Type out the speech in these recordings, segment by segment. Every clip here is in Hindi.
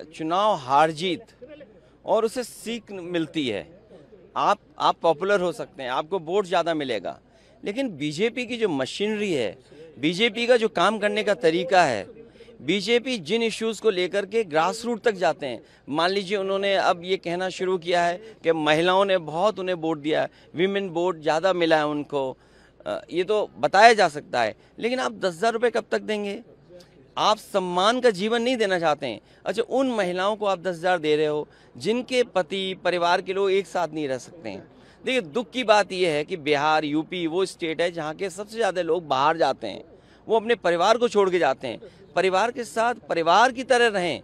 चुनाव हार जीत और उसे सीख मिलती है। आप पॉपुलर हो सकते हैं, आपको वोट ज़्यादा मिलेगा, लेकिन बीजेपी की जो मशीनरी है, बीजेपी का जो काम करने का तरीका है, बीजेपी जिन इश्यूज़ को लेकर के ग्रास रूट तक जाते हैं। मान लीजिए उन्होंने अब ये कहना शुरू किया है कि महिलाओं ने बहुत उन्हें वोट दिया है, वीमेन वोट ज़्यादा मिला है उनको, ये तो बताया जा सकता है, लेकिन आप 10,000 रुपये कब तक देंगे? आप सम्मान का जीवन नहीं देना चाहते हैं। अच्छा, उन महिलाओं को आप 10,000 दे रहे हो जिनके पति परिवार के लोग एक साथ नहीं रह सकते हैं। देखिए, दुख की बात यह है कि बिहार, यूपी वो स्टेट है जहाँ के सबसे ज़्यादा लोग बाहर जाते हैं, वो अपने परिवार को छोड़ के जाते हैं। परिवार के साथ परिवार की तरह रहें,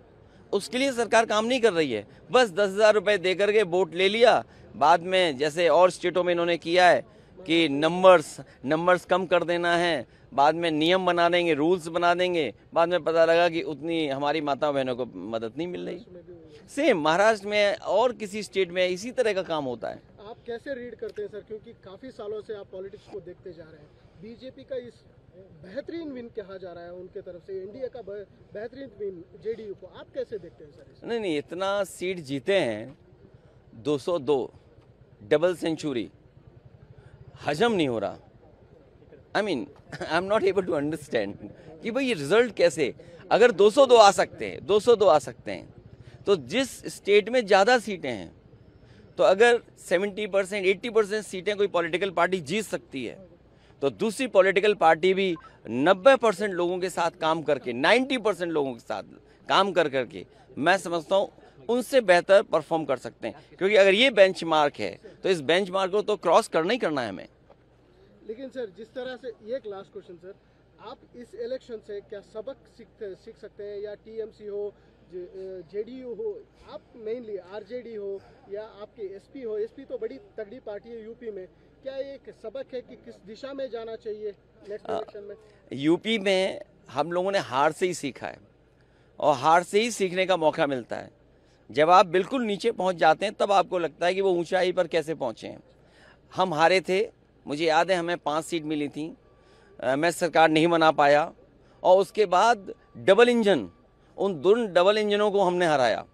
उसके लिए सरकार काम नहीं कर रही है। बस 10,000 रुपये दे करके वोट ले लिया, बाद में जैसे और स्टेटों में इन्होंने किया है कि नंबर्स कम कर देना है, बाद में नियम बना देंगे, रूल्स बना देंगे, बाद में पता लगा कि उतनी हमारी माता बहनों को मदद नहीं मिल रही। सेम महाराष्ट्र में और किसी स्टेट में इसी तरह का काम होता है। आप कैसे रीड करते हैं सर, क्योंकि काफी सालों से आप पॉलिटिक्स को देखते जा रहे हैं, बीजेपी का इस बेहतरीन विन कहा जा रहा है उनके तरफ से, इंडिया का बेहतरीन विन जेडीयू को, आप कैसे देखते हैं सर? नहीं, इतना सीट जीते हैं, 202 डबल सेंचुरी, हजम नहीं हो रहा। I am not able to understand कि भाई ये रिजल्ट कैसे, अगर 202 आ सकते हैं, 202 आ सकते हैं, तो जिस स्टेट में ज़्यादा सीटें हैं, तो अगर 70%, 80% सीटें कोई पॉलिटिकल पार्टी जीत सकती है, तो दूसरी पॉलिटिकल पार्टी भी 90% लोगों के साथ काम करके, 90% लोगों के साथ काम कर करके, मैं समझता हूँ उनसे बेहतर परफॉर्म कर सकते हैं। क्योंकि अगर ये बेंचमार्क है, तो इस बेंचमार्क को तो क्रॉस करना ही करना है हमें। लेकिन सर, जिस तरह से, ये एक लास्ट क्वेश्चन सर, आप इस इलेक्शन से क्या सबक सीख सकते हैं, या टीएमसी हो, जेडीयू हो, आप मेनली आरजेडी हो, या आपके एसपी हो, एसपी तो बड़ी तगड़ी पार्टी है यूपी में, क्या एक सबक है कि किस दिशा में जाना चाहिए नेक्स्ट इलेक्शन में? यूपी में हम लोगों ने हार से ही सीखा है, और हार से ही सीखने का मौका मिलता है। जब आप बिल्कुल नीचे पहुंच जाते हैं, तब आपको लगता है कि वो ऊंचाई पर कैसे पहुंचे हैं। हम हारे थे, मुझे याद है हमें 5 सीट मिली थी, मैं सरकार नहीं बना पाया, और उसके बाद डबल इंजन, उन दोनों डबल इंजनों को हमने हराया,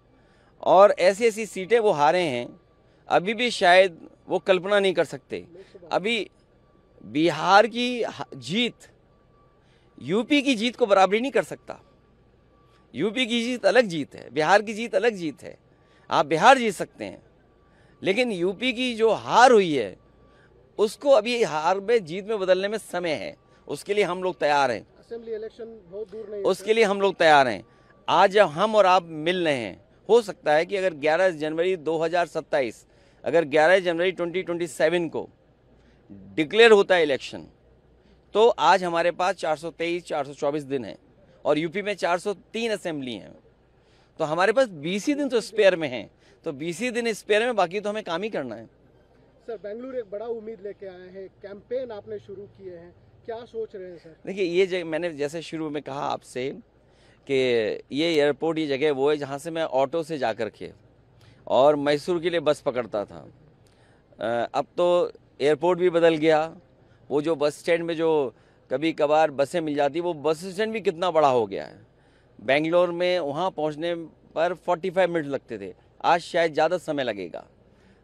और ऐसी ऐसी सीटें वो हारे हैं, अभी भी शायद वो कल्पना नहीं कर सकते। अभी बिहार की जीत यूपी की जीत को बराबरी नहीं कर सकता। यूपी की जीत अलग जीत है, बिहार की जीत अलग जीत है। आप बिहार जीत सकते हैं, लेकिन यूपी की जो हार हुई है, उसको अभी हार में जीत में बदलने में समय है। उसके लिए हम लोग तैयार हैं। असेंबली इलेक्शन बहुत दूर नहीं है, उसके लिए हम लोग तैयार हैं। आज जब हम और आप मिल रहे हैं, हो सकता है कि अगर 11 जनवरी 2027, अगर 11 जनवरी 2027 को डिक्लेयर होता है इलेक्शन, तो आज हमारे पास 423-424 दिन है, और यूपी में 403 असेंबली हैं, तो हमारे पास 20 ही दिन तो स्पेयर में हैं। तो 20 ही दिन स्पेयर में, बाकी तो हमें काम ही करना है। सर, बेंगलुरु एक बड़ा उम्मीद लेके आए हैं, कैंपेन आपने शुरू किए हैं, क्या सोच रहे हैं सर? देखिए, ये मैंने जैसे शुरू में कहा आपसे कि ये एयरपोर्ट, ये जगह वो है जहाँ से मैं ऑटो से जा कर के और मैसूर के लिए बस पकड़ता था। अब तो एयरपोर्ट भी बदल गया। वो जो बस स्टैंड में जो कभी कभार बसें मिल जाती, वो बस स्टैंड भी कितना बड़ा हो गया है। बेंगलोर में वहाँ पहुँचने पर 45 मिनट लगते थे, आज शायद ज़्यादा समय लगेगा।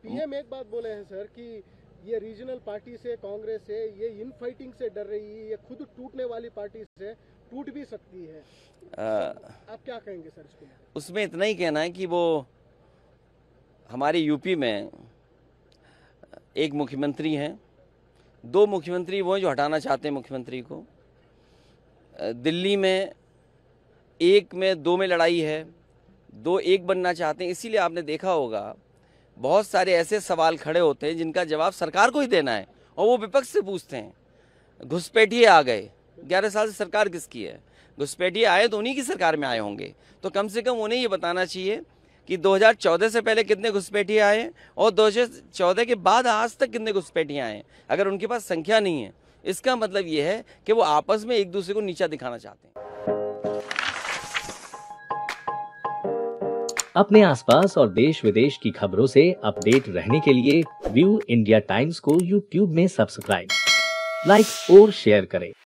पीएम एक बात बोले हैं सर कि ये रीजनल पार्टी से, कांग्रेस से, ये इन फाइटिंग से डर रही है, ये खुद टूटने वाली पार्टी से टूट भी सकती है। आप क्या कहेंगे सर इसको? उसमें इतना ही कहना है कि वो हमारे यूपी में एक मुख्यमंत्री हैं, 2 मुख्यमंत्री वो हैं जो हटाना चाहते हैं मुख्यमंत्री को। दिल्ली में 1 में 2 में लड़ाई है, 2 1 बनना चाहते हैं। इसीलिए आपने देखा होगा बहुत सारे ऐसे सवाल खड़े होते हैं जिनका जवाब सरकार को ही देना है, और वो विपक्ष से पूछते हैं। घुसपैठिए आ गए, 11 साल से सरकार किसकी है? घुसपैठिए आए तो उन्हीं की सरकार में आए होंगे, तो कम से कम उन्हें ये बताना चाहिए कि 2014 से पहले कितने घुसपैठिए आए, और 2014 के बाद आज तक कितने घुसपैठिए आए। अगर उनके पास संख्या नहीं है, इसका मतलब ये है कि वो आपस में एक दूसरे को नीचा दिखाना चाहते हैं। अपने आसपास और देश विदेश की खबरों से अपडेट रहने के लिए व्यू इंडिया टाइम्स को यूट्यूब में सब्सक्राइब, लाइक और शेयर करें।